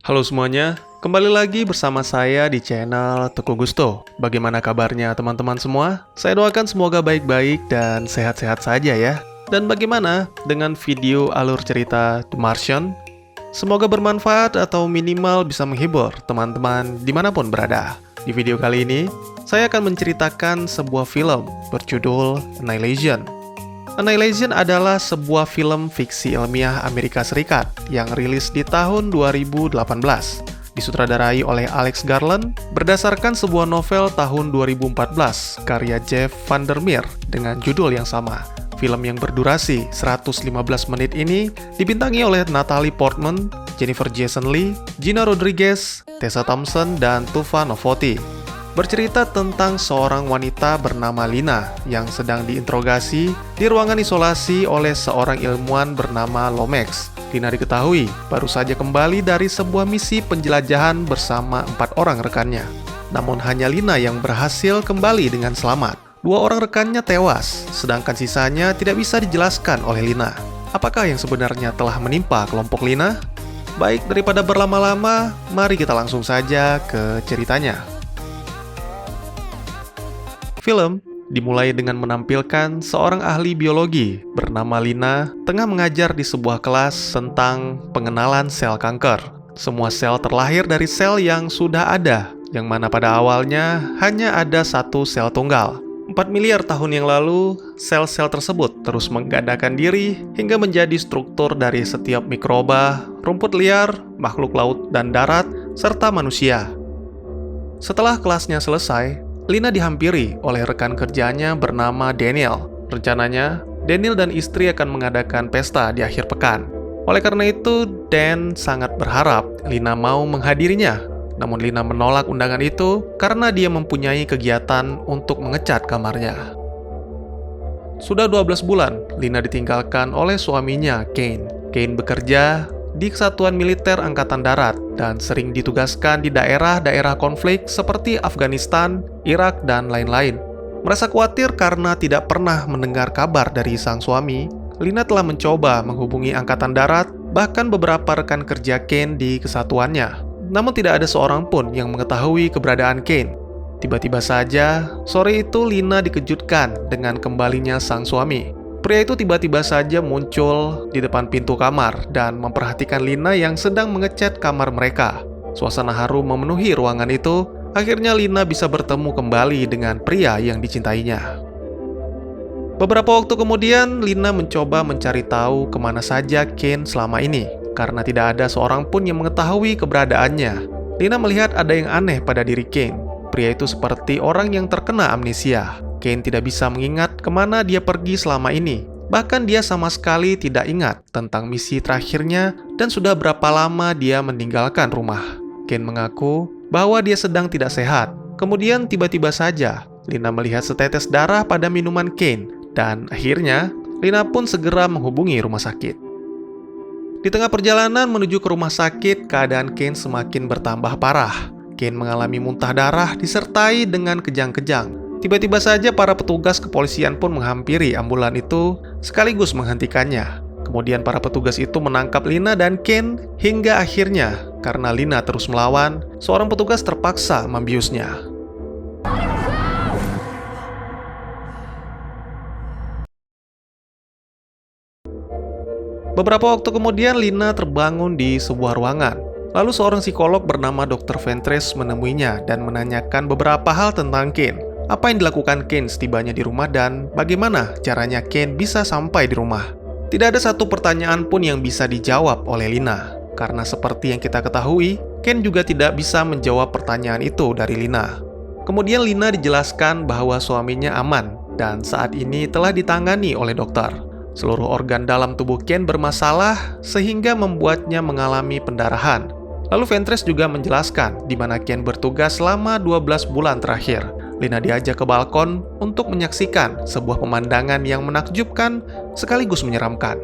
Halo semuanya, kembali lagi bersama saya di channel Teguh Gusto. Bagaimana kabarnya teman-teman semua? Saya doakan semoga baik-baik dan sehat-sehat saja ya. Dan bagaimana dengan video alur cerita The Martian? Semoga bermanfaat atau minimal bisa menghibur teman-teman dimanapun berada. Di video kali ini, saya akan menceritakan sebuah film berjudul Annihilation. Annihilation adalah sebuah film fiksi ilmiah Amerika Serikat yang rilis di tahun 2018. Disutradarai oleh Alex Garland berdasarkan sebuah novel tahun 2014 karya Jeff Vandermeer dengan judul yang sama. Film yang berdurasi 115 menit ini dibintangi oleh Natalie Portman, Jennifer Jason Leigh, Gina Rodriguez, Tessa Thompson, dan Tuva Novotny. Bercerita tentang seorang wanita bernama Lina yang sedang diinterogasi di ruangan isolasi oleh seorang ilmuwan bernama Lomax. Lina diketahui baru saja kembali dari sebuah misi penjelajahan bersama 4 orang rekannya. Namun hanya Lina yang berhasil kembali dengan selamat. 2 orang rekannya tewas, sedangkan sisanya tidak bisa dijelaskan oleh Lina. Apakah yang sebenarnya telah menimpa kelompok Lina? Baik, daripada berlama-lama, mari kita langsung saja ke ceritanya. Film dimulai dengan menampilkan seorang ahli biologi bernama Lina tengah mengajar di sebuah kelas tentang pengenalan sel kanker. Semua sel terlahir dari sel yang sudah ada, yang mana pada awalnya hanya ada satu sel tunggal. 4 miliar tahun yang lalu, sel-sel tersebut terus menggandakan diri hingga menjadi struktur dari setiap mikroba, rumput liar, makhluk laut dan darat, serta manusia. Setelah kelasnya selesai, Lina dihampiri oleh rekan kerjanya bernama Daniel. Rencananya, Daniel dan istri akan mengadakan pesta di akhir pekan. Oleh karena itu, Dan sangat berharap Lina mau menghadirinya. Namun Lina menolak undangan itu karena dia mempunyai kegiatan untuk mengecat kamarnya. Sudah 12 bulan, Lina ditinggalkan oleh suaminya, Kane. Kane bekerja di Kesatuan Militer Angkatan Darat dan sering ditugaskan di daerah-daerah konflik seperti Afghanistan, Irak, dan lain-lain. Merasa khawatir karena tidak pernah mendengar kabar dari sang suami, Lina telah mencoba menghubungi Angkatan Darat, bahkan beberapa rekan kerja Kane di kesatuannya. Namun tidak ada seorang pun yang mengetahui keberadaan Kane. Tiba-tiba saja, sore itu Lina dikejutkan dengan kembalinya sang suami. Pria itu tiba-tiba saja muncul di depan pintu kamar dan memperhatikan Lina yang sedang mengecat kamar mereka. Suasana harum memenuhi ruangan itu. Akhirnya Lina bisa bertemu kembali dengan pria yang dicintainya. Beberapa waktu kemudian, Lina mencoba mencari tahu kemana saja Kane selama ini, karena tidak ada seorang pun yang mengetahui keberadaannya. Lina melihat ada yang aneh pada diri Kane. Pria itu seperti orang yang terkena amnesia. Kane tidak bisa mengingat kemana dia pergi selama ini. Bahkan dia sama sekali tidak ingat tentang misi terakhirnya dan sudah berapa lama dia meninggalkan rumah. Kane mengaku bahwa dia sedang tidak sehat. Kemudian tiba-tiba saja, Lina melihat setetes darah pada minuman Kane. Dan akhirnya, Lina pun segera menghubungi rumah sakit. Di tengah perjalanan menuju ke rumah sakit, keadaan Kane semakin bertambah parah. Kane mengalami muntah darah disertai dengan kejang-kejang. Tiba-tiba saja para petugas kepolisian pun menghampiri ambulan itu sekaligus menghentikannya. Kemudian para petugas itu menangkap Lina dan Kane hingga akhirnya karena Lina terus melawan, seorang petugas terpaksa membiusnya. Beberapa waktu kemudian Lina terbangun di sebuah ruangan. Lalu seorang psikolog bernama Dr. Ventress menemuinya dan menanyakan beberapa hal tentang Kane. Apa yang dilakukan Kane setibanya di rumah dan bagaimana caranya Kane bisa sampai di rumah? Tidak ada satu pertanyaan pun yang bisa dijawab oleh Lina. Karena seperti yang kita ketahui, Kane juga tidak bisa menjawab pertanyaan itu dari Lina. Kemudian Lina dijelaskan bahwa suaminya aman dan saat ini telah ditangani oleh dokter. Seluruh organ dalam tubuh Kane bermasalah sehingga membuatnya mengalami pendarahan. Lalu Ventress juga menjelaskan di mana Kane bertugas selama 12 bulan terakhir. Lina diajak ke balkon untuk menyaksikan sebuah pemandangan yang menakjubkan sekaligus menyeramkan.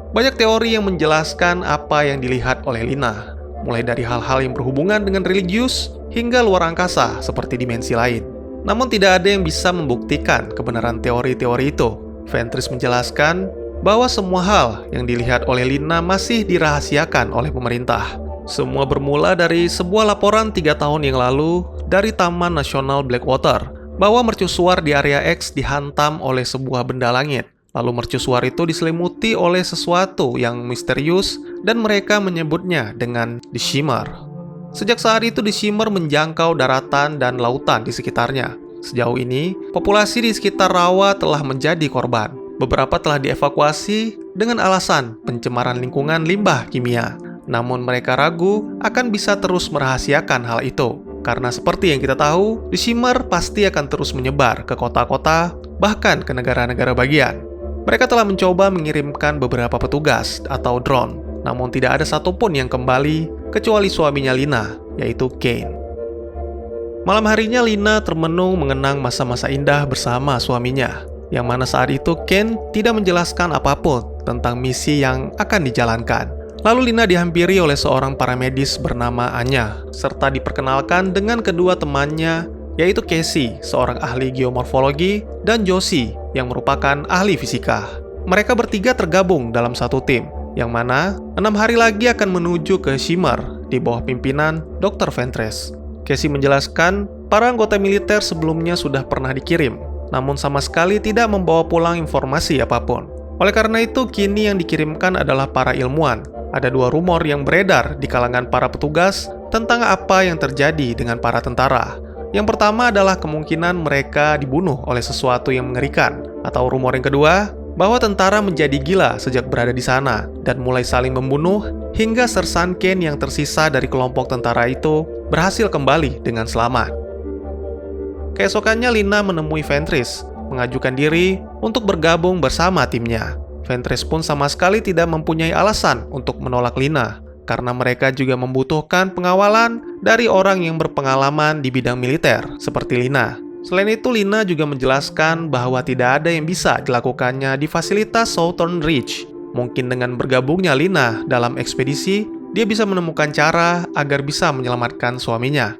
Banyak teori yang menjelaskan apa yang dilihat oleh Lina, mulai dari hal-hal yang berhubungan dengan religius hingga luar angkasa seperti dimensi lain. Namun tidak ada yang bisa membuktikan kebenaran teori-teori itu. Ventress menjelaskan bahwa semua hal yang dilihat oleh Lina masih dirahasiakan oleh pemerintah. Semua bermula dari sebuah laporan 3 tahun yang lalu dari Taman Nasional Blackwater bahwa mercusuar di area X dihantam oleh sebuah benda langit. Lalu mercusuar itu diselimuti oleh sesuatu yang misterius dan mereka menyebutnya dengan The Shimmer. Sejak saat itu The Shimmer menjangkau daratan dan lautan di sekitarnya. Sejauh ini, populasi di sekitar rawa telah menjadi korban. Beberapa telah dievakuasi dengan alasan pencemaran lingkungan limbah kimia. Namun mereka ragu akan bisa terus merahasiakan hal itu. Karena seperti yang kita tahu, The Shimmer pasti akan terus menyebar ke kota-kota, bahkan ke negara-negara bagian. Mereka telah mencoba mengirimkan beberapa petugas atau drone, namun tidak ada satupun yang kembali kecuali suaminya Lina, yaitu Kane. Malam harinya Lina termenung mengenang masa-masa indah bersama suaminya, yang mana saat itu Kane tidak menjelaskan apapun tentang misi yang akan dijalankan. Lalu Lina dihampiri oleh seorang paramedis bernama Anya, serta diperkenalkan dengan kedua temannya, yaitu Casey, seorang ahli geomorfologi, dan Josie, yang merupakan ahli fisika. Mereka bertiga tergabung dalam satu tim, yang mana 6 hari lagi akan menuju ke Shimmer di bawah pimpinan Dr. Ventress. Casey menjelaskan, para anggota militer sebelumnya sudah pernah dikirim, namun sama sekali tidak membawa pulang informasi apapun. Oleh karena itu, kini yang dikirimkan adalah para ilmuwan. Ada 2 rumor yang beredar di kalangan para petugas tentang apa yang terjadi dengan para tentara. Yang pertama adalah kemungkinan mereka dibunuh oleh sesuatu yang mengerikan. Atau rumor yang kedua, bahwa tentara menjadi gila sejak berada di sana dan mulai saling membunuh hingga Sersan Kane yang tersisa dari kelompok tentara itu berhasil kembali dengan selamat. Keesokannya Lina menemui Ventress, mengajukan diri untuk bergabung bersama timnya. Ventress pun sama sekali tidak mempunyai alasan untuk menolak Lina, karena mereka juga membutuhkan pengawalan dari orang yang berpengalaman di bidang militer, seperti Lina. Selain itu, Lina juga menjelaskan bahwa tidak ada yang bisa dilakukannya di fasilitas Southern Ridge. Mungkin dengan bergabungnya Lina dalam ekspedisi, dia bisa menemukan cara agar bisa menyelamatkan suaminya.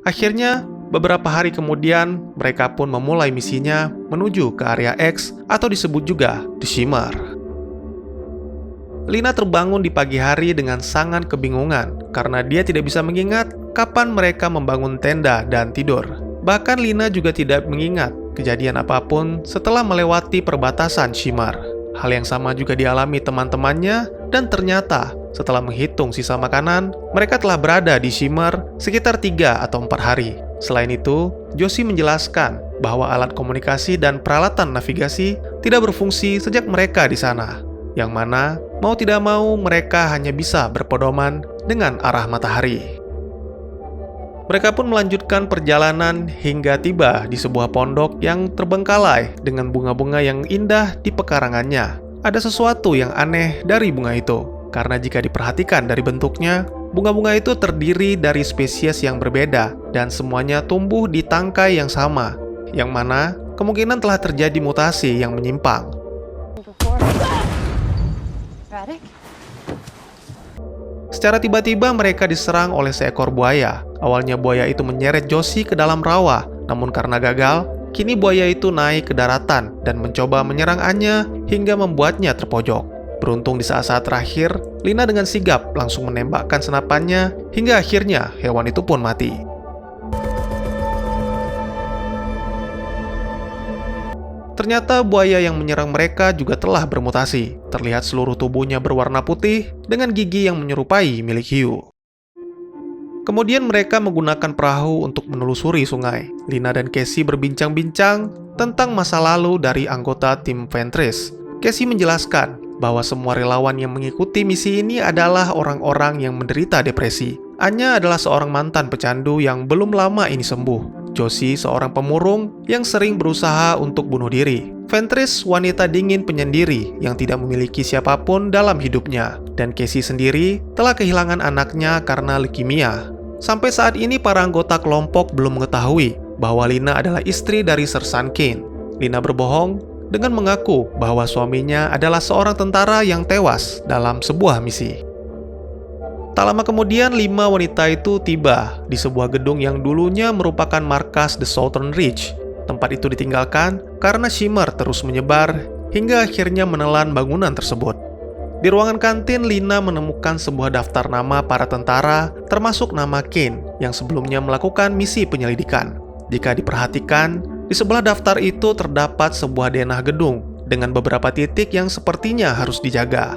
Akhirnya, beberapa hari kemudian, mereka pun memulai misinya menuju ke area X atau disebut juga The Shimmer. Lina terbangun di pagi hari dengan sangat kebingungan karena dia tidak bisa mengingat kapan mereka membangun tenda dan tidur. Bahkan Lina juga tidak mengingat kejadian apapun setelah melewati perbatasan Shimmer. Hal yang sama juga dialami teman-temannya dan ternyata setelah menghitung sisa makanan, mereka telah berada di Shimmer sekitar 3 atau 4 hari. Selain itu, Josie menjelaskan bahwa alat komunikasi dan peralatan navigasi tidak berfungsi sejak mereka di sana, yang mana mau tidak mau mereka hanya bisa berpedoman dengan arah matahari. Mereka pun melanjutkan perjalanan hingga tiba di sebuah pondok yang terbengkalai dengan bunga-bunga yang indah di pekarangannya. Ada sesuatu yang aneh dari bunga itu, karena jika diperhatikan dari bentuknya, bunga-bunga itu terdiri dari spesies yang berbeda dan semuanya tumbuh di tangkai yang sama, yang mana kemungkinan telah terjadi mutasi yang menyimpang. Secara tiba-tiba mereka diserang oleh seekor buaya. Awalnya buaya itu menyeret Josie ke dalam rawa, namun karena gagal, kini buaya itu naik ke daratan dan mencoba menyerang Anya hingga membuatnya terpojok. Beruntung di saat-saat terakhir, Lina dengan sigap langsung menembakkan senapannya hingga akhirnya hewan itu pun mati. Ternyata buaya yang menyerang mereka juga telah bermutasi. Terlihat seluruh tubuhnya berwarna putih dengan gigi yang menyerupai milik hiu. Kemudian mereka menggunakan perahu untuk menelusuri sungai. Lina dan Casey berbincang-bincang tentang masa lalu dari anggota tim Ventress. Casey menjelaskan bahwa semua relawan yang mengikuti misi ini adalah orang-orang yang menderita depresi. Anya adalah seorang mantan pecandu yang belum lama ini sembuh. Josie seorang pemurung yang sering berusaha untuk bunuh diri. Ventress wanita dingin penyendiri yang tidak memiliki siapapun dalam hidupnya. Dan Casey sendiri telah kehilangan anaknya karena leukemia. Sampai saat ini para anggota kelompok belum mengetahui bahwa Lina adalah istri dari Sersan Kane. Lina berbohong dengan mengaku bahwa suaminya adalah seorang tentara yang tewas dalam sebuah misi. Tak lama kemudian, 5 wanita itu tiba di sebuah gedung yang dulunya merupakan markas The Southern Ridge. Tempat itu ditinggalkan karena Shimmer terus menyebar hingga akhirnya menelan bangunan tersebut. Di ruangan kantin, Lina menemukan sebuah daftar nama para tentara, termasuk nama Kane yang sebelumnya melakukan misi penyelidikan. Jika diperhatikan, di sebelah daftar itu terdapat sebuah denah gedung dengan beberapa titik yang sepertinya harus dijaga.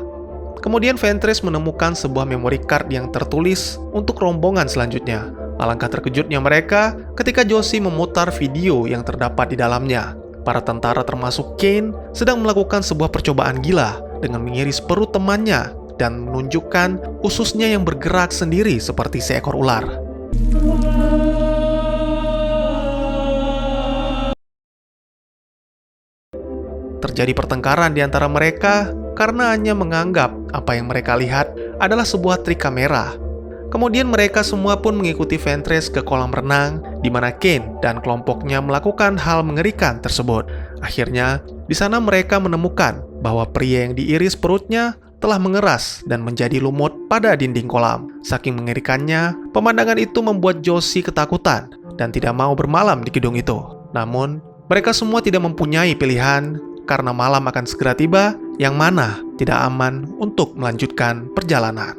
Kemudian Ventress menemukan sebuah memory card yang tertulis untuk rombongan selanjutnya. Alangkah terkejutnya mereka ketika Josie memutar video yang terdapat di dalamnya. Para tentara termasuk Kane sedang melakukan sebuah percobaan gila dengan mengiris perut temannya dan menunjukkan ususnya yang bergerak sendiri seperti seekor ular. Terjadi pertengkaran di antara mereka karena hanya menganggap apa yang mereka lihat adalah sebuah trik kamera. Kemudian mereka semua pun mengikuti Ventress ke kolam renang di mana Kane dan kelompoknya melakukan hal mengerikan tersebut. Akhirnya, di sana mereka menemukan bahwa pria yang diiris perutnya telah mengeras dan menjadi lumut pada dinding kolam. Saking mengerikannya, pemandangan itu membuat Josie ketakutan dan tidak mau bermalam di gedung itu. Namun, mereka semua tidak mempunyai pilihan karena malam akan segera tiba yang mana tidak aman untuk melanjutkan perjalanan.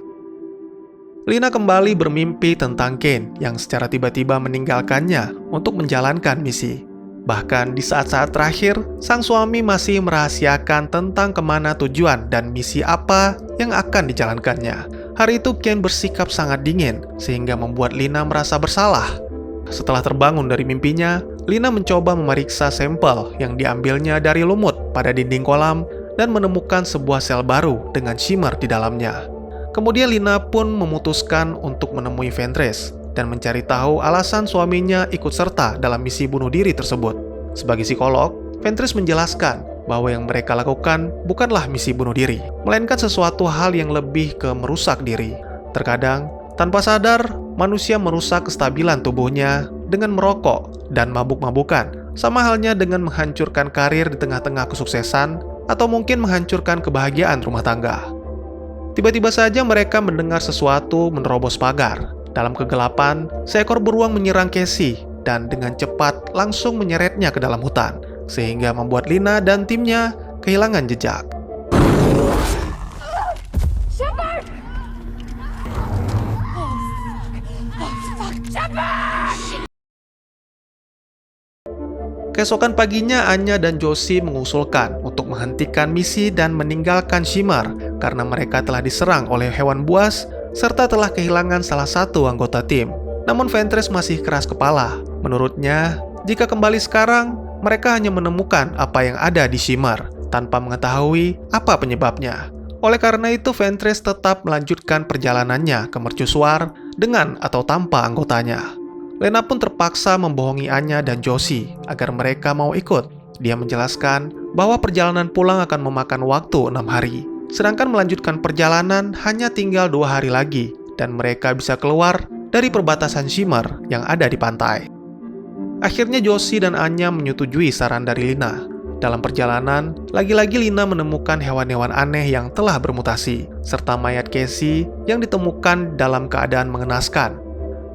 Lina kembali bermimpi tentang Kane yang secara tiba-tiba meninggalkannya untuk menjalankan misi. Bahkan di saat-saat terakhir, sang suami masih merahasiakan tentang kemana tujuan dan misi apa yang akan dijalankannya. Hari itu Kane bersikap sangat dingin sehingga membuat Lina merasa bersalah. Setelah terbangun dari mimpinya, Lina mencoba memeriksa sampel yang diambilnya dari lumut pada dinding kolam dan menemukan sebuah sel baru dengan shimmer di dalamnya. Kemudian Lina pun memutuskan untuk menemui Ventress dan mencari tahu alasan suaminya ikut serta dalam misi bunuh diri tersebut. Sebagai psikolog, Ventress menjelaskan bahwa yang mereka lakukan bukanlah misi bunuh diri, melainkan sesuatu hal yang lebih ke merusak diri. Terkadang, tanpa sadar, manusia merusak kestabilan tubuhnya dengan merokok dan mabuk-mabukan, sama halnya dengan menghancurkan karir di tengah-tengah kesuksesan atau mungkin menghancurkan kebahagiaan rumah tangga. Tiba-tiba saja mereka mendengar sesuatu menerobos pagar. Dalam kegelapan, seekor beruang menyerang Casey dan dengan cepat langsung menyeretnya ke dalam hutan, sehingga membuat Lina dan timnya kehilangan jejak. Keesokan paginya, Anya dan Josie mengusulkan untuk menghentikan misi dan meninggalkan Shimmer karena mereka telah diserang oleh hewan buas serta telah kehilangan salah satu anggota tim. Namun Ventress masih keras kepala. Menurutnya, jika kembali sekarang, mereka hanya menemukan apa yang ada di Shimmer tanpa mengetahui apa penyebabnya. Oleh karena itu, Ventress tetap melanjutkan perjalanannya ke mercusuar dengan atau tanpa anggotanya. Lena pun terpaksa membohongi Anya dan Josie agar mereka mau ikut. Dia menjelaskan bahwa perjalanan pulang akan memakan waktu 6 hari, sedangkan melanjutkan perjalanan hanya tinggal 2 hari lagi, dan mereka bisa keluar dari perbatasan Shimmer yang ada di pantai. Akhirnya Josie dan Anya menyetujui saran dari Lina. Dalam perjalanan, lagi-lagi Lina menemukan hewan-hewan aneh yang telah bermutasi, serta mayat Casey yang ditemukan dalam keadaan mengenaskan.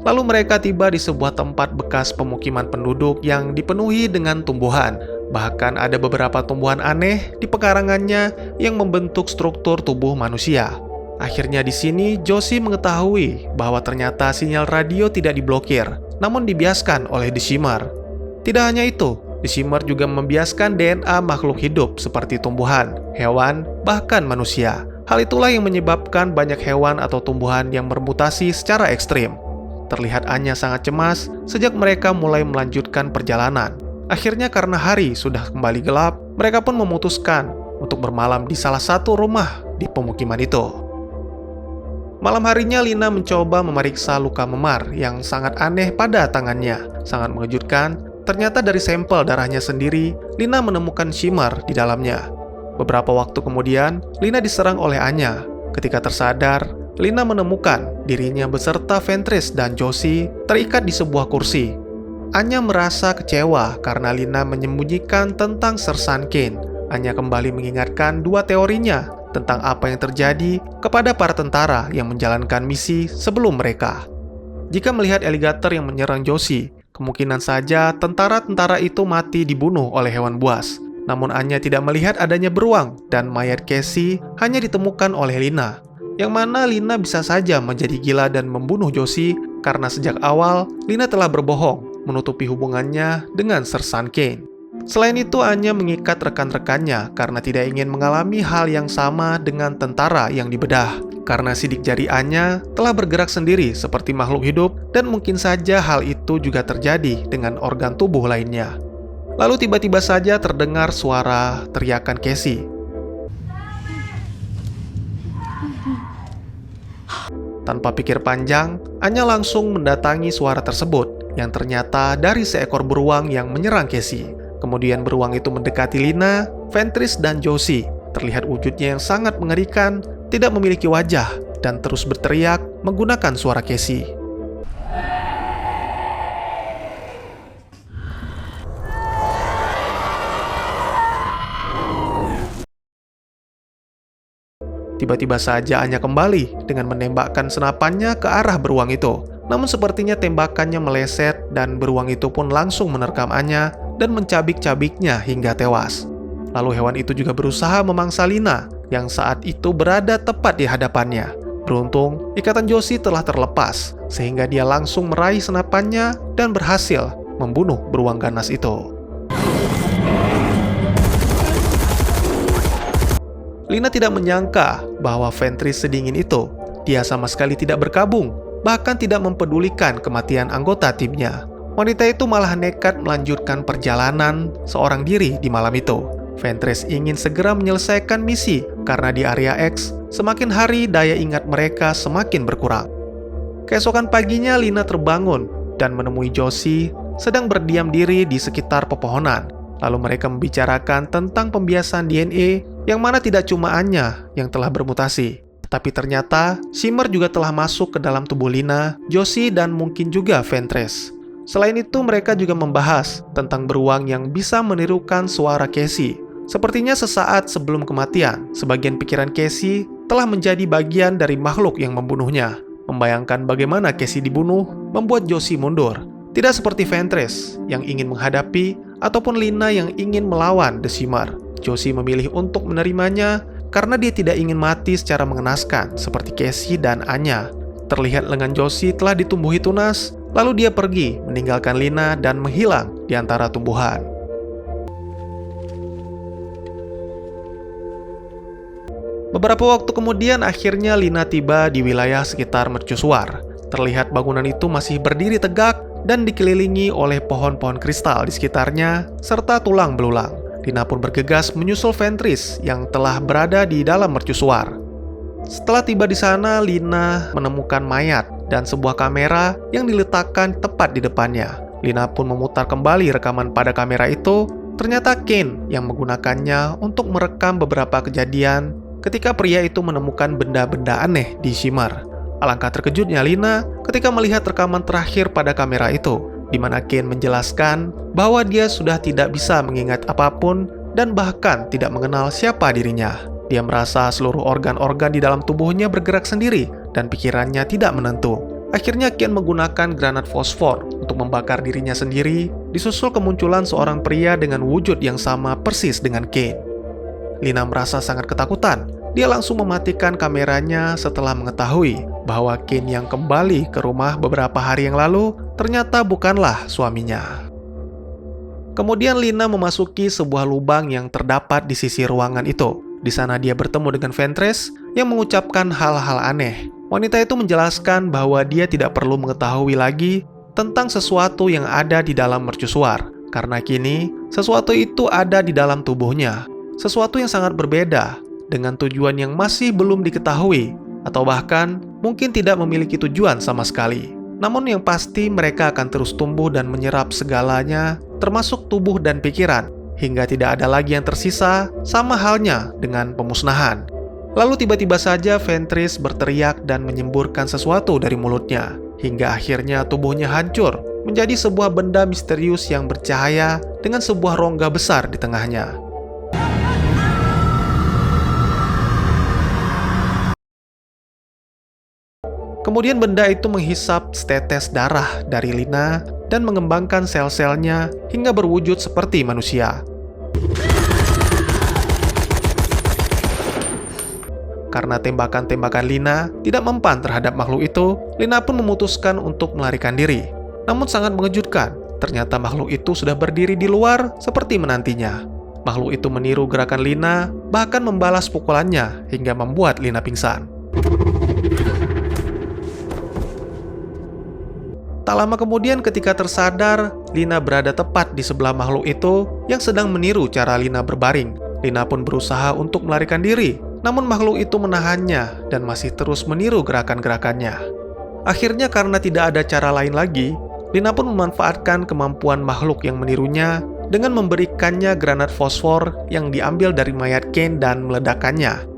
Lalu mereka tiba di sebuah tempat bekas pemukiman penduduk yang dipenuhi dengan tumbuhan. Bahkan ada beberapa tumbuhan aneh di pekarangannya yang membentuk struktur tubuh manusia. Akhirnya di sini Josie mengetahui bahwa ternyata sinyal radio tidak diblokir, namun dibiaskan oleh The Shimmer. Tidak hanya itu, The Shimmer juga membiaskan DNA makhluk hidup seperti tumbuhan, hewan, bahkan manusia. Hal itulah yang menyebabkan banyak hewan atau tumbuhan yang bermutasi secara ekstrim. Terlihat Anya sangat cemas sejak mereka mulai melanjutkan perjalanan. Akhirnya karena hari sudah kembali gelap, mereka pun memutuskan untuk bermalam di salah satu rumah di pemukiman itu. Malam harinya Lina mencoba memeriksa luka memar yang sangat aneh pada tangannya. Sangat mengejutkan, ternyata dari sampel darahnya sendiri, Lina menemukan shimmer di dalamnya. Beberapa waktu kemudian, Lina diserang oleh Anya. Ketika tersadar, Lina menemukan dirinya beserta Ventress dan Josie terikat di sebuah kursi. Anya merasa kecewa karena Lina menyembunyikan tentang Sersan Kane. Anya kembali mengingatkan dua teorinya tentang apa yang terjadi kepada para tentara yang menjalankan misi sebelum mereka. Jika melihat aligator yang menyerang Josie, kemungkinan saja tentara-tentara itu mati dibunuh oleh hewan buas. Namun Anya tidak melihat adanya beruang dan mayat Casey hanya ditemukan oleh Lina. Yang mana Lina bisa saja menjadi gila dan membunuh Josie karena sejak awal Lina telah berbohong menutupi hubungannya dengan Sersan Kane. Selain itu, Anya mengikat rekan-rekannya karena tidak ingin mengalami hal yang sama dengan tentara yang dibedah. Karena sidik jari Anya telah bergerak sendiri seperti makhluk hidup dan mungkin saja hal itu juga terjadi dengan organ tubuh lainnya. Lalu tiba-tiba saja terdengar suara teriakan Casey. Tanpa pikir panjang, Anya langsung mendatangi suara tersebut yang ternyata dari seekor beruang yang menyerang Casey. Kemudian beruang itu mendekati Lina, Ventress, dan Josie. Terlihat wujudnya yang sangat mengerikan, tidak memiliki wajah, dan terus berteriak menggunakan suara Casey. Tiba-tiba saja Anya kembali dengan menembakkan senapannya ke arah beruang itu. Namun sepertinya tembakannya meleset dan beruang itu pun langsung menerkam Anya dan mencabik-cabiknya hingga tewas. Lalu hewan itu juga berusaha memangsa Lina yang saat itu berada tepat di hadapannya. Beruntung, ikatan Josie telah terlepas sehingga dia langsung meraih senapannya dan berhasil membunuh beruang ganas itu. Lina tidak menyangka bahwa Ventress sedingin itu. Dia sama sekali tidak berkabung, bahkan tidak mempedulikan kematian anggota timnya. Wanita itu malah nekat melanjutkan perjalanan seorang diri di malam itu. Ventress ingin segera menyelesaikan misi karena di area X, semakin hari daya ingat mereka semakin berkurang. Keesokan paginya Lina terbangun dan menemui Josie sedang berdiam diri di sekitar pepohonan. Lalu mereka membicarakan tentang pembiasan DNA yang mana tidak cuma Anya yang telah bermutasi, tapi ternyata Shimmer juga telah masuk ke dalam tubuh Lina, Josie, dan mungkin juga Ventress. Selain itu, mereka juga membahas tentang beruang yang bisa menirukan suara Casey. Sepertinya sesaat sebelum kematian, sebagian pikiran Casey telah menjadi bagian dari makhluk yang membunuhnya. Membayangkan bagaimana Casey dibunuh membuat Josie mundur. Tidak seperti Ventress yang ingin menghadapi ataupun Lina yang ingin melawan The Shimmer. Josie memilih untuk menerimanya karena dia tidak ingin mati secara mengenaskan seperti Casey dan Anya. Terlihat lengan Josie telah ditumbuhi tunas, lalu dia pergi meninggalkan Lina dan menghilang di antara tumbuhan. Beberapa waktu kemudian akhirnya Lina tiba di wilayah sekitar mercusuar. Terlihat bangunan itu masih berdiri tegak dan dikelilingi oleh pohon-pohon kristal di sekitarnya serta tulang belulang. Lina pun bergegas menyusul Ventress yang telah berada di dalam mercusuar. Setelah tiba di sana, Lina menemukan mayat dan sebuah kamera yang diletakkan tepat di depannya. Lina pun memutar kembali rekaman pada kamera itu. Ternyata Kane yang menggunakannya untuk merekam beberapa kejadian ketika pria itu menemukan benda-benda aneh di Shimmer. Alangkah terkejutnya Lina ketika melihat rekaman terakhir pada kamera itu, di mana Kane menjelaskan bahwa dia sudah tidak bisa mengingat apapun dan bahkan tidak mengenal siapa dirinya. Dia merasa seluruh organ-organ di dalam tubuhnya bergerak sendiri dan pikirannya tidak menentu. Akhirnya Kane menggunakan granat fosfor untuk membakar dirinya sendiri, disusul kemunculan seorang pria dengan wujud yang sama persis dengan Kane. Lina merasa sangat ketakutan. Dia langsung mematikan kameranya setelah mengetahui bahwa Kane yang kembali ke rumah beberapa hari yang lalu ternyata bukanlah suaminya. Kemudian Lina memasuki sebuah lubang yang terdapat di sisi ruangan itu. Di sana dia bertemu dengan Ventress yang mengucapkan hal-hal aneh. Wanita itu menjelaskan bahwa dia tidak perlu mengetahui lagi tentang sesuatu yang ada di dalam mercusuar, karena kini sesuatu itu ada di dalam tubuhnya. Sesuatu yang sangat berbeda, dengan tujuan yang masih belum diketahui, atau bahkan mungkin tidak memiliki tujuan sama sekali. Namun yang pasti mereka akan terus tumbuh dan menyerap segalanya, termasuk tubuh dan pikiran, hingga tidak ada lagi yang tersisa, sama halnya dengan pemusnahan. Lalu tiba-tiba saja Ventress berteriak dan menyemburkan sesuatu dari mulutnya, hingga akhirnya tubuhnya hancur menjadi sebuah benda misterius yang bercahaya dengan sebuah rongga besar di tengahnya. Kemudian benda itu menghisap setetes darah dari Lina dan mengembangkan sel-selnya hingga berwujud seperti manusia. Karena tembakan-tembakan Lina tidak mempan terhadap makhluk itu, Lina pun memutuskan untuk melarikan diri. Namun sangat mengejutkan, ternyata makhluk itu sudah berdiri di luar seperti menantinya. Makhluk itu meniru gerakan Lina, bahkan membalas pukulannya hingga membuat Lina pingsan. Tak lama kemudian ketika tersadar, Lina berada tepat di sebelah makhluk itu yang sedang meniru cara Lina berbaring. Lina pun berusaha untuk melarikan diri, namun makhluk itu menahannya dan masih terus meniru gerakan-gerakannya. Akhirnya karena tidak ada cara lain lagi, Lina pun memanfaatkan kemampuan makhluk yang menirunya dengan memberikannya granat fosfor yang diambil dari mayat Kane dan meledakkannya.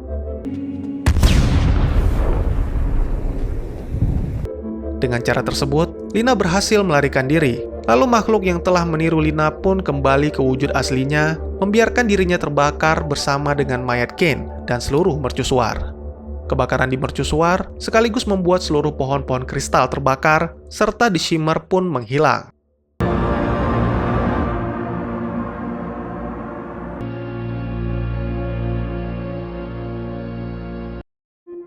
Dengan cara tersebut, Lina berhasil melarikan diri. Lalu makhluk yang telah meniru Lina pun kembali ke wujud aslinya, membiarkan dirinya terbakar bersama dengan mayat Kane dan seluruh mercusuar. Kebakaran di mercusuar sekaligus membuat seluruh pohon-pohon kristal terbakar, serta The Shimmer pun menghilang.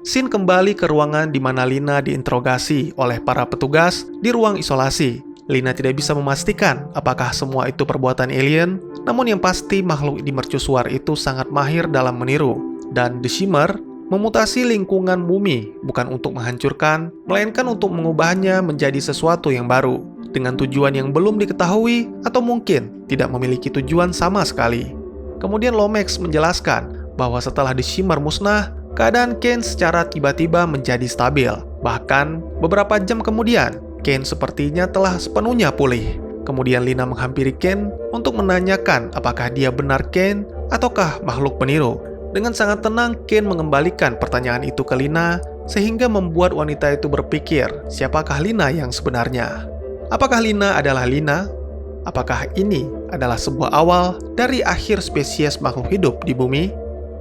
Sin kembali ke ruangan di mana Lina diinterogasi oleh para petugas di ruang isolasi. Lina tidak bisa memastikan apakah semua itu perbuatan alien, namun yang pasti makhluk di mercusuar itu sangat mahir dalam meniru. Dan The Shimmer memutasi lingkungan bumi bukan untuk menghancurkan, melainkan untuk mengubahnya menjadi sesuatu yang baru, dengan tujuan yang belum diketahui atau mungkin tidak memiliki tujuan sama sekali. Kemudian Lomax menjelaskan bahwa setelah The Shimmer musnah, keadaan Kane secara tiba-tiba menjadi stabil. Bahkan, beberapa jam kemudian, Kane sepertinya telah sepenuhnya pulih. Kemudian Lina menghampiri Kane untuk menanyakan apakah dia benar Kane ataukah makhluk peniru. Dengan sangat tenang, Kane mengembalikan pertanyaan itu ke Lina, sehingga membuat wanita itu berpikir siapakah Lina yang sebenarnya. Apakah Lina adalah Lina? Apakah ini adalah sebuah awal dari akhir spesies makhluk hidup di bumi?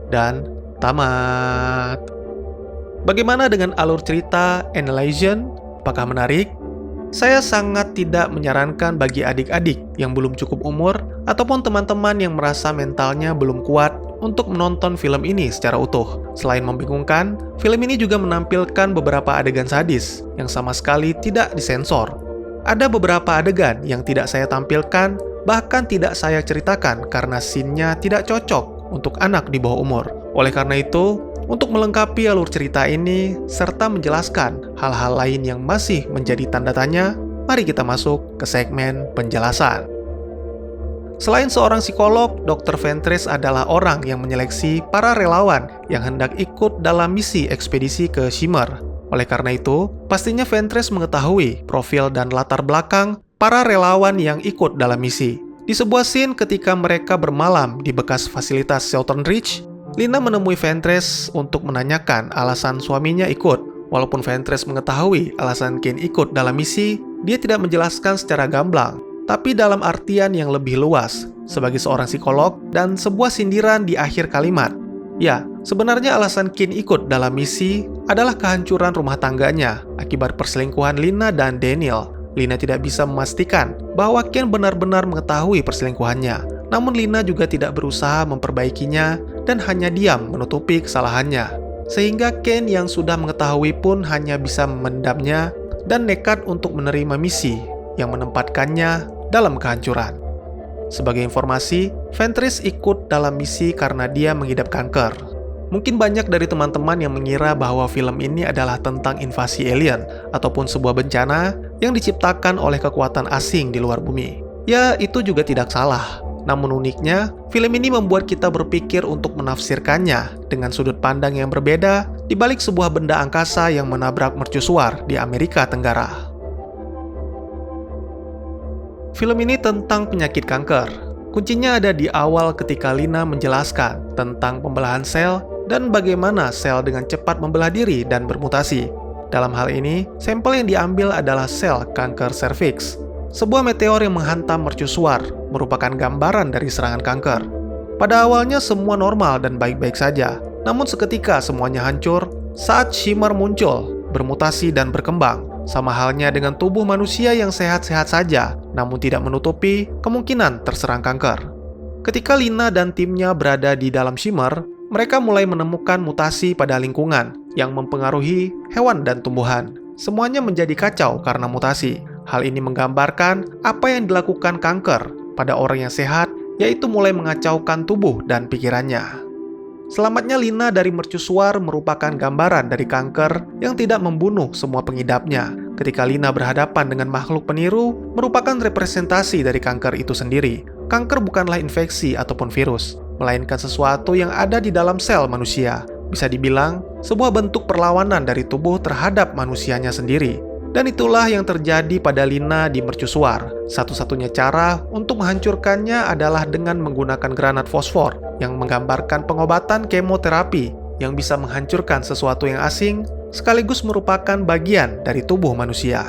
Dan tamat. Bagaimana dengan alur cerita Annihilation? Apakah menarik? Saya sangat tidak menyarankan bagi adik-adik yang belum cukup umur ataupun teman-teman yang merasa mentalnya belum kuat untuk menonton film ini secara utuh. Selain membingungkan, film ini juga menampilkan beberapa adegan sadis yang sama sekali tidak disensor. Ada beberapa adegan yang tidak saya tampilkan, bahkan tidak saya ceritakan karena scene-nya tidak cocok untuk anak di bawah umur. Oleh karena itu, untuk melengkapi alur cerita ini serta menjelaskan hal-hal lain yang masih menjadi tanda tanya, mari kita masuk ke segmen penjelasan. Selain seorang psikolog, Dr. Ventress adalah orang yang menyeleksi para relawan yang hendak ikut dalam misi ekspedisi ke Shimmer. Oleh karena itu, pastinya Ventress mengetahui profil dan latar belakang para relawan yang ikut dalam misi. Di sebuah scene ketika mereka bermalam di bekas fasilitas Southern Ridge, Lina menemui Ventress untuk menanyakan alasan suaminya ikut. Walaupun Ventress mengetahui alasan Kane ikut dalam misi, dia tidak menjelaskan secara gamblang, tapi dalam artian yang lebih luas, sebagai seorang psikolog dan sebuah sindiran di akhir kalimat. Ya, sebenarnya alasan Kane ikut dalam misi adalah kehancuran rumah tangganya akibat perselingkuhan Lina dan Daniel. Lina tidak bisa memastikan bahwa Kane benar-benar mengetahui perselingkuhannya, namun Lina juga tidak berusaha memperbaikinya dan hanya diam menutupi kesalahannya. Sehingga Kane yang sudah mengetahui pun hanya bisa memendamnya dan nekat untuk menerima misi yang menempatkannya dalam kehancuran. Sebagai informasi, Ventress ikut dalam misi karena dia mengidap kanker. Mungkin banyak dari teman-teman yang mengira bahwa film ini adalah tentang invasi alien ataupun sebuah bencana yang diciptakan oleh kekuatan asing di luar bumi. Ya, itu juga tidak salah. Namun uniknya, film ini membuat kita berpikir untuk menafsirkannya dengan sudut pandang yang berbeda di balik sebuah benda angkasa yang menabrak mercusuar di Amerika Tenggara. Film ini tentang penyakit kanker. Kuncinya ada di awal ketika Lina menjelaskan tentang pembelahan sel dan bagaimana sel dengan cepat membelah diri dan bermutasi. Dalam hal ini, sampel yang diambil adalah sel kanker serviks. Sebuah meteor yang menghantam mercusuar merupakan gambaran dari serangan kanker. Pada awalnya semua normal dan baik-baik saja, namun seketika semuanya hancur saat Shimmer muncul, bermutasi dan berkembang. Sama halnya dengan tubuh manusia yang sehat-sehat saja, namun tidak menutupi kemungkinan terserang kanker. Ketika Lina dan timnya berada di dalam Shimmer, mereka mulai menemukan mutasi pada lingkungan yang mempengaruhi hewan dan tumbuhan. Semuanya menjadi kacau karena mutasi. Hal ini menggambarkan apa yang dilakukan kanker pada orang yang sehat, yaitu mulai mengacaukan tubuh dan pikirannya. Selamatnya Lina dari mercusuar merupakan gambaran dari kanker yang tidak membunuh semua pengidapnya. Ketika Lina berhadapan dengan makhluk peniru, merupakan representasi dari kanker itu sendiri. Kanker bukanlah infeksi ataupun virus, melainkan sesuatu yang ada di dalam sel manusia. Bisa dibilang, sebuah bentuk perlawanan dari tubuh terhadap manusianya sendiri. Dan itulah yang terjadi pada Lina di mercusuar. Satu-satunya cara untuk menghancurkannya adalah dengan menggunakan granat fosfor yang menggambarkan pengobatan kemoterapi yang bisa menghancurkan sesuatu yang asing sekaligus merupakan bagian dari tubuh manusia.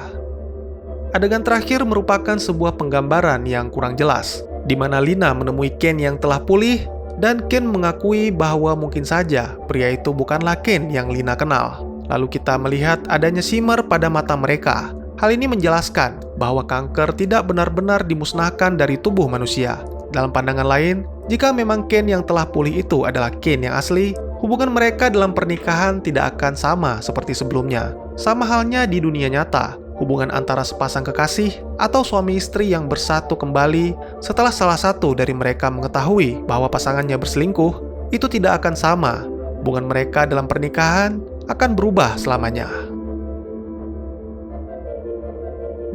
Adegan terakhir merupakan sebuah penggambaran yang kurang jelas, di mana Lina menemui Ken yang telah pulih dan Ken mengakui bahwa mungkin saja pria itu bukanlah Ken yang Lina kenal. Lalu kita melihat adanya shimmer pada mata mereka. Hal ini menjelaskan bahwa kanker tidak benar-benar dimusnahkan dari tubuh manusia. Dalam pandangan lain, jika memang Ken yang telah pulih itu adalah Ken yang asli, hubungan mereka dalam pernikahan tidak akan sama seperti sebelumnya. Sama halnya di dunia nyata, hubungan antara sepasang kekasih atau suami istri yang bersatu kembali setelah salah satu dari mereka mengetahui bahwa pasangannya berselingkuh, itu tidak akan sama. Hubungan mereka dalam pernikahan akan berubah selamanya.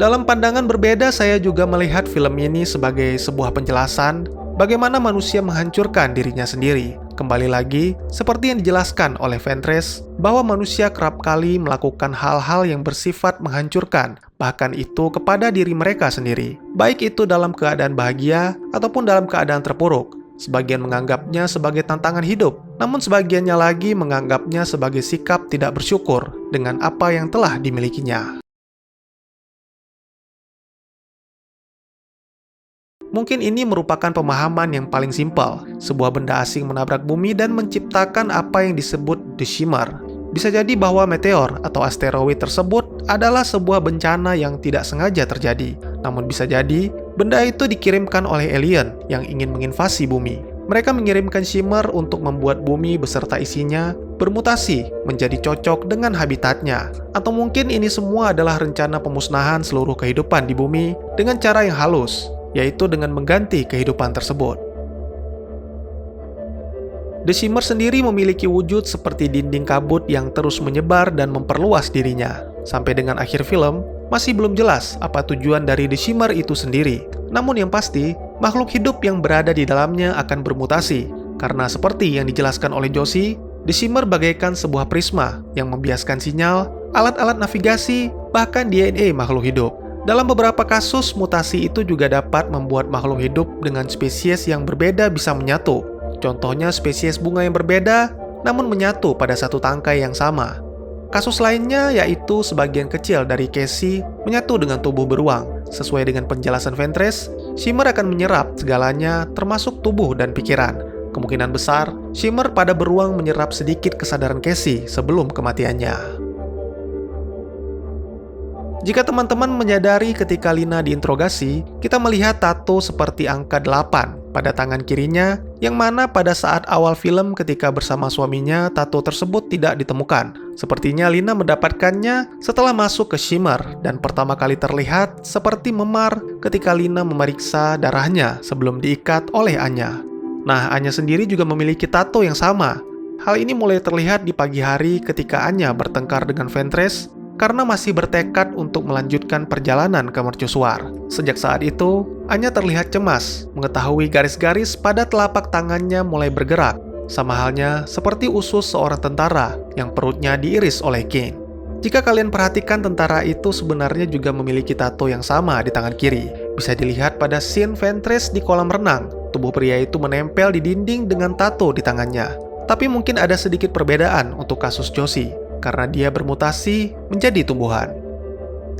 Dalam pandangan berbeda, saya juga melihat film ini sebagai sebuah penjelasan bagaimana manusia menghancurkan dirinya sendiri. Kembali lagi, seperti yang dijelaskan oleh Ventress, bahwa manusia kerap kali melakukan hal-hal yang bersifat menghancurkan, bahkan itu kepada diri mereka sendiri. Baik itu dalam keadaan bahagia ataupun dalam keadaan terpuruk. Sebagian menganggapnya sebagai tantangan hidup, namun sebagiannya lagi menganggapnya sebagai sikap tidak bersyukur dengan apa yang telah dimilikinya. Mungkin ini merupakan pemahaman yang paling simpel. Sebuah benda asing menabrak bumi dan menciptakan apa yang disebut The Shimmer. Bisa jadi bahwa meteor atau asteroid tersebut adalah sebuah bencana yang tidak sengaja terjadi. Namun bisa jadi, benda itu dikirimkan oleh alien yang ingin menginvasi bumi. Mereka mengirimkan shimmer untuk membuat bumi beserta isinya bermutasi menjadi cocok dengan habitatnya. Atau mungkin ini semua adalah rencana pemusnahan seluruh kehidupan di bumi dengan cara yang halus, yaitu dengan mengganti kehidupan tersebut. The Shimmer sendiri memiliki wujud seperti dinding kabut yang terus menyebar dan memperluas dirinya. Sampai dengan akhir film, masih belum jelas apa tujuan dari The Shimmer itu sendiri. Namun yang pasti, makhluk hidup yang berada di dalamnya akan bermutasi. Karena seperti yang dijelaskan oleh Joshi, The Shimmer bagaikan sebuah prisma yang membiaskan sinyal, alat-alat navigasi, bahkan DNA makhluk hidup. Dalam beberapa kasus, mutasi itu juga dapat membuat makhluk hidup dengan spesies yang berbeda bisa menyatu. Contohnya spesies bunga yang berbeda, namun menyatu pada satu tangkai yang sama. Kasus lainnya yaitu sebagian kecil dari Casey menyatu dengan tubuh beruang. Sesuai dengan penjelasan Ventress, Shimmer akan menyerap segalanya termasuk tubuh dan pikiran. Kemungkinan besar, Shimmer pada beruang menyerap sedikit kesadaran Casey sebelum kematiannya. Jika teman-teman menyadari ketika Lina diinterogasi, kita melihat tato seperti angka 8 pada tangan kirinya, yang mana pada saat awal film ketika bersama suaminya, tato tersebut tidak ditemukan. Sepertinya Lina mendapatkannya setelah masuk ke Shimmer, dan pertama kali terlihat seperti memar ketika Lina memeriksa darahnya sebelum diikat oleh Anya. Nah, Anya sendiri juga memiliki tato yang sama. Hal ini mulai terlihat di pagi hari ketika Anya bertengkar dengan Ventress, karena masih bertekad untuk melanjutkan perjalanan ke mercusuar. Sejak saat itu, Anya terlihat cemas, mengetahui garis-garis pada telapak tangannya mulai bergerak, sama halnya seperti usus seorang tentara yang perutnya diiris oleh Kane. Jika kalian perhatikan, tentara itu sebenarnya juga memiliki tato yang sama di tangan kiri. Bisa dilihat pada scene Ventress di kolam renang, tubuh pria itu menempel di dinding dengan tato di tangannya. Tapi mungkin ada sedikit perbedaan untuk kasus Joshi, karena dia bermutasi menjadi tumbuhan.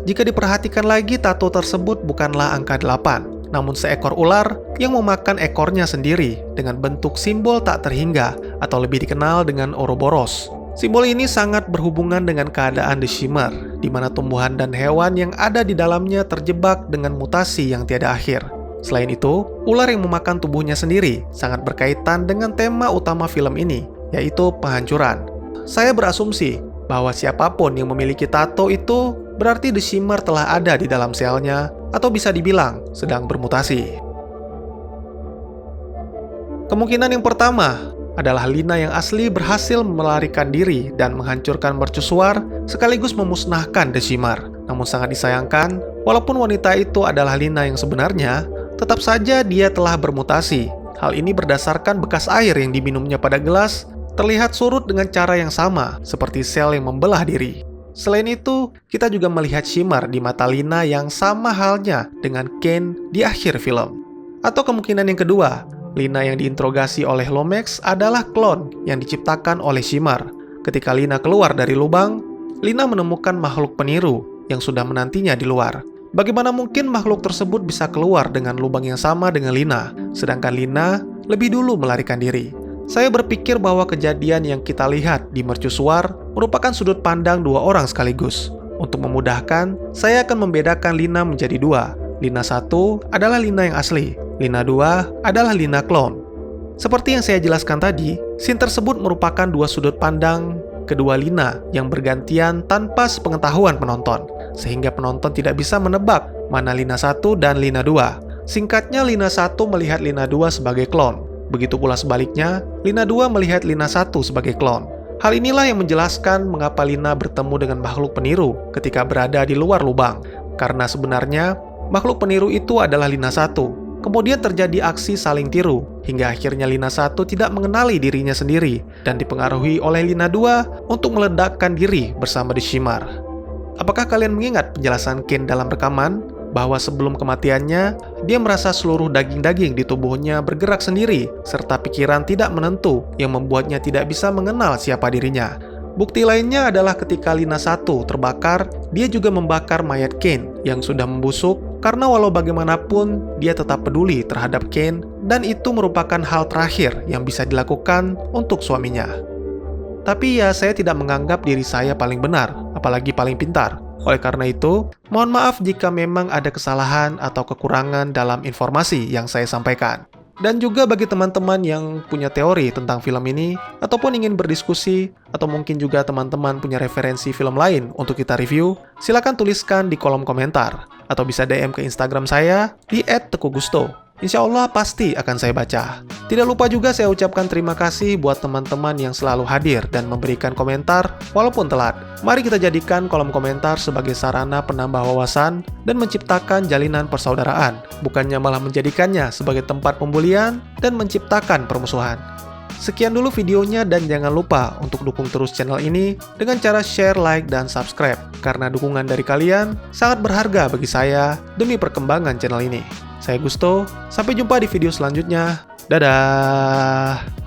Jika diperhatikan lagi, tato tersebut bukanlah angka 8, namun seekor ular yang memakan ekornya sendiri dengan bentuk simbol tak terhingga atau lebih dikenal dengan Ouroboros. Simbol ini sangat berhubungan dengan keadaan The Shimmer, di mana tumbuhan dan hewan yang ada di dalamnya terjebak dengan mutasi yang tiada akhir. Selain itu, ular yang memakan tubuhnya sendiri sangat berkaitan dengan tema utama film ini, yaitu penghancuran. Saya berasumsi bahwa siapapun yang memiliki tato itu berarti The Shimmer telah ada di dalam selnya atau bisa dibilang sedang bermutasi. Kemungkinan yang pertama adalah Lina yang asli berhasil melarikan diri dan menghancurkan mercusuar sekaligus memusnahkan The Shimmer. Namun sangat disayangkan, walaupun wanita itu adalah Lina yang sebenarnya, tetap saja dia telah bermutasi. Hal ini berdasarkan bekas air yang diminumnya pada gelas terlihat surut dengan cara yang sama, seperti sel yang membelah diri. Selain itu, kita juga melihat shimmer di mata Lina yang sama halnya dengan Kane di akhir film. Atau kemungkinan yang kedua, Lina yang diinterogasi oleh Lomax adalah klon yang diciptakan oleh Shimmer. Ketika Lina keluar dari lubang, Lina menemukan makhluk peniru yang sudah menantinya di luar. Bagaimana mungkin makhluk tersebut bisa keluar dengan lubang yang sama dengan Lina, sedangkan Lina lebih dulu melarikan diri? Saya berpikir bahwa kejadian yang kita lihat di mercusuar merupakan sudut pandang dua orang sekaligus. Untuk memudahkan, saya akan membedakan Lina menjadi dua. Lina 1 adalah Lina yang asli, Lina 2 adalah Lina klon. Seperti yang saya jelaskan tadi, scene tersebut merupakan dua sudut pandang kedua Lina yang bergantian tanpa sepengetahuan penonton, sehingga penonton tidak bisa menebak mana Lina 1 dan Lina 2. Singkatnya, Lina 1 melihat Lina 2 sebagai klon. Begitu pula sebaliknya, Lina 2 melihat Lina 1 sebagai klon. Hal inilah yang menjelaskan mengapa Lina bertemu dengan makhluk peniru ketika berada di luar lubang. Karena sebenarnya, makhluk peniru itu adalah Lina 1. Kemudian terjadi aksi saling tiru, hingga akhirnya Lina 1 tidak mengenali dirinya sendiri dan dipengaruhi oleh Lina 2 untuk meledakkan diri bersama The Shimmer. Apakah kalian mengingat penjelasan Kane dalam rekaman? Bahwa sebelum kematiannya, dia merasa seluruh daging-daging di tubuhnya bergerak sendiri, serta pikiran tidak menentu yang membuatnya tidak bisa mengenal siapa dirinya. Bukti lainnya adalah ketika Lina 1 terbakar, dia juga membakar mayat Kane yang sudah membusuk, karena walau bagaimanapun, dia tetap peduli terhadap Kane, dan itu merupakan hal terakhir yang bisa dilakukan untuk suaminya. Tapi ya, saya tidak menganggap diri saya paling benar, apalagi paling pintar. Oleh karena itu, mohon maaf jika memang ada kesalahan atau kekurangan dalam informasi yang saya sampaikan. Dan juga bagi teman-teman yang punya teori tentang film ini, ataupun ingin berdiskusi, atau mungkin juga teman-teman punya referensi film lain untuk kita review, silakan tuliskan di kolom komentar, atau bisa DM ke Instagram saya di @tekugusto. Insya Allah pasti akan saya baca. Tidak lupa juga saya ucapkan terima kasih buat teman-teman yang selalu hadir dan memberikan komentar walaupun telat. Mari kita jadikan kolom komentar sebagai sarana penambah wawasan dan menciptakan jalinan persaudaraan, bukannya malah menjadikannya sebagai tempat pembulian dan menciptakan permusuhan. Sekian dulu videonya dan jangan lupa untuk dukung terus channel ini dengan cara share, like, dan subscribe. Karena dukungan dari kalian sangat berharga bagi saya demi perkembangan channel ini. Saya Gusto, sampai jumpa di video selanjutnya. Dadah!